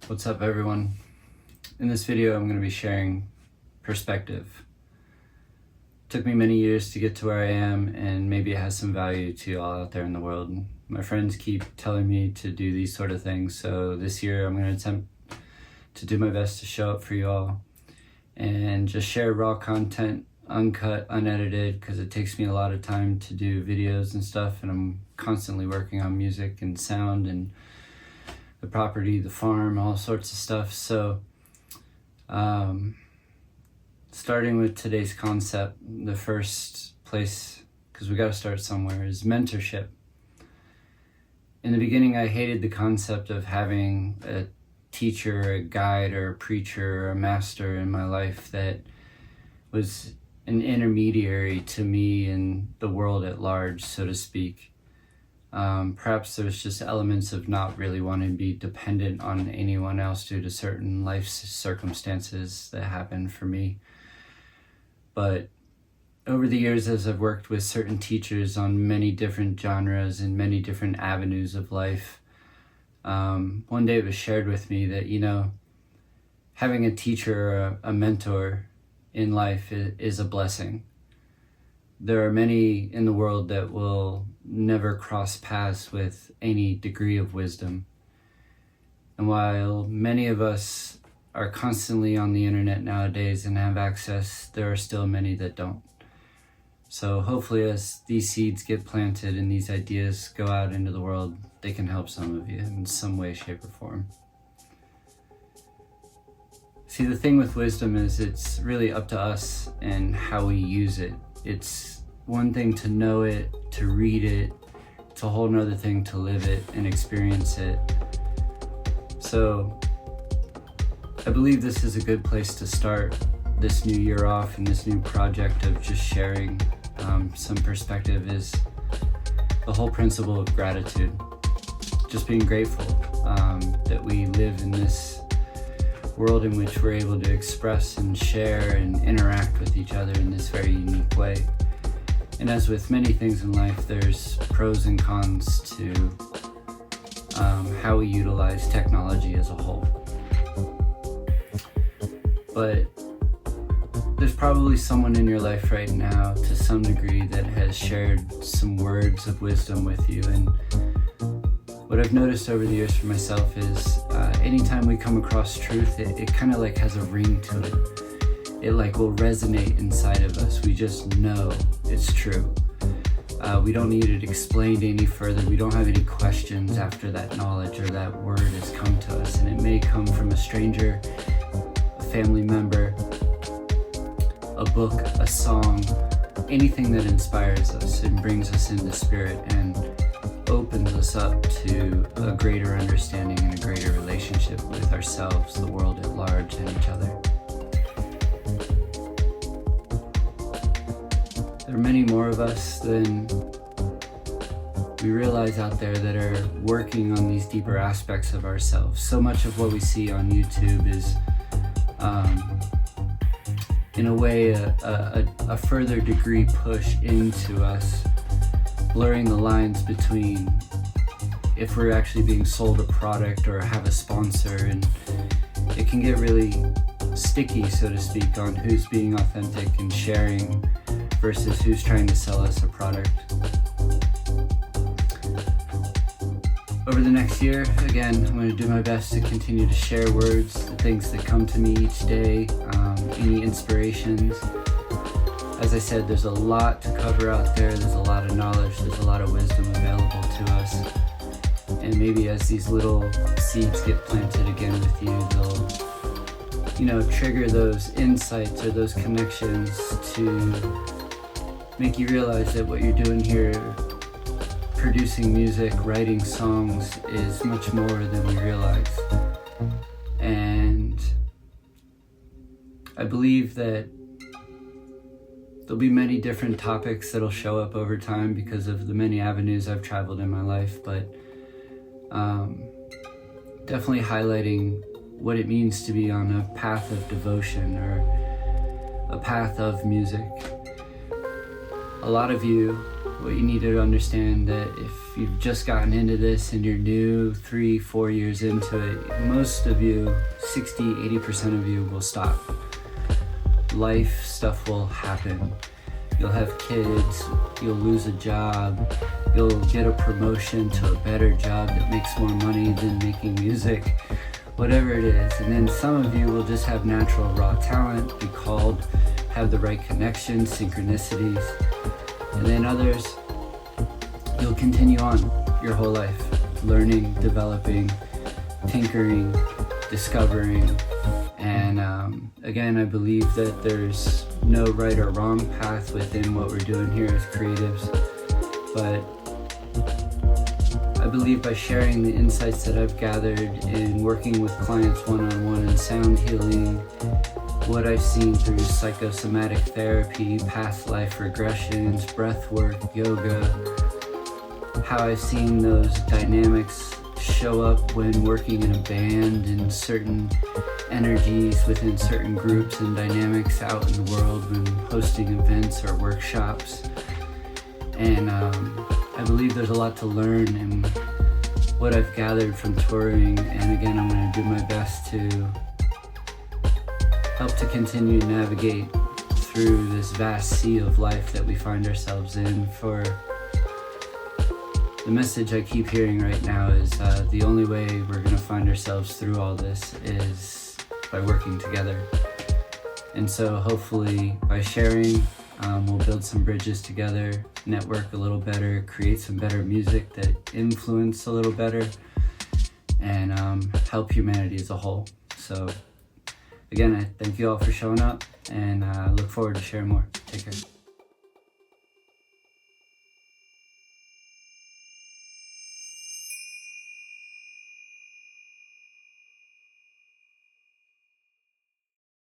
What's up, everyone? In this video, I'm going to be sharing perspective. It took me many years to get to where I am, and maybe it has some value to you all out there in the world. My friends keep telling me to do these sort of things, so this year I'm going to attempt to do my best to show up for you all and just share raw content, uncut, unedited, because it takes me a lot of time to do videos and stuff, and I'm constantly working on music and sound and the property, the farm, all sorts of stuff. So starting with today's concept, the first place, because we got to start somewhere, is mentorship. In the beginning, I hated the concept of having a teacher, a guide, or a preacher, or a master in my life that was an intermediary to me and the world at large, so to speak. Perhaps there's just elements of not really wanting to be dependent on anyone else due to certain life circumstances that happened for me. But over the years, as I've worked with certain teachers on many different genres and many different avenues of life, one day it was shared with me that, having a teacher or a mentor in life is a blessing. There are many in the world that will never cross paths with any degree of wisdom. And while many of us are constantly on the internet nowadays and have access, there are still many that don't. So hopefully, as these seeds get planted and these ideas go out into the world, they can help some of you in some way, shape, or form. See, the thing with wisdom is it's really up to us and how we use it. It's one thing to know it, to read it. It's a whole nother thing to live it and experience it. So I believe this is a good place to start this new year off, and this new project of just sharing some perspective is the whole principle of gratitude. Just being grateful that we live in this world in which we're able to express and share and interact with each other in this very unique way. And as with many things in life, there's pros and cons to how we utilize technology as a whole. But there's probably someone in your life right now to some degree that has shared some words of wisdom with you. And what I've noticed over the years for myself is anytime we come across truth, it kind of like has a ring to it. It like will resonate inside of us. We just know it's true. We don't need it explained any further. We don't have any questions after that knowledge or that word has come to us. And it may come from a stranger, a family member, a book, a song, anything that inspires us and brings us into spirit and opens us up to a greater understanding and a greater relationship with ourselves, the world at large, and each other. There are many more of us than we realize out there that are working on these deeper aspects of ourselves. So much of what we see on YouTube is in a way a further degree push into us, blurring the lines between if we're actually being sold a product or have a sponsor, and it can get really sticky, so to speak, on who's being authentic and sharing versus who's trying to sell us a product. Over the next year, again, I'm going to do my best to continue to share words, the things that come to me each day, any inspirations. As I said, there's a lot to cover out there. There's a lot of knowledge. There's a lot of wisdom available to us. And maybe as these little seeds get planted again with you, they'll, trigger those insights or those connections to make you realize that what you're doing here, producing music, writing songs, is much more than we realize. And I believe that there'll be many different topics that'll show up over time because of the many avenues I've traveled in my life, but definitely highlighting what it means to be on a path of devotion or a path of music. A lot of you what you need to understand that if you've just gotten into this and you're new 3-4 years into it, most of you, 60-80% of you will stop. Life stuff will happen. You'll have kids, you'll lose a job, you'll get a promotion to a better job that makes more money than making music, whatever it is. And then some of you will just have natural raw talent, be called, have the right connections, synchronicities. And then others, you'll continue on your whole life, learning, developing, tinkering, discovering. And again, I believe that there's no right or wrong path within what we're doing here as creatives. But I believe by sharing the insights that I've gathered in working with clients one-on-one in sound healing, what I've seen through psychosomatic therapy, past life regressions, breath work, yoga, how I've seen those dynamics show up when working in a band and certain energies within certain groups and dynamics out in the world when hosting events or workshops. And I believe there's a lot to learn in what I've gathered from touring, and again, I'm going to do my best to help to continue to navigate through this vast sea of life that we find ourselves in. For the message I keep hearing right now is the only way we're going to find ourselves through all this is by working together. And so hopefully by sharing, we'll build some bridges together, network a little better, create some better music that influence a little better, and help humanity as a whole. So again, I thank you all for showing up, and I look forward to sharing more. Take care.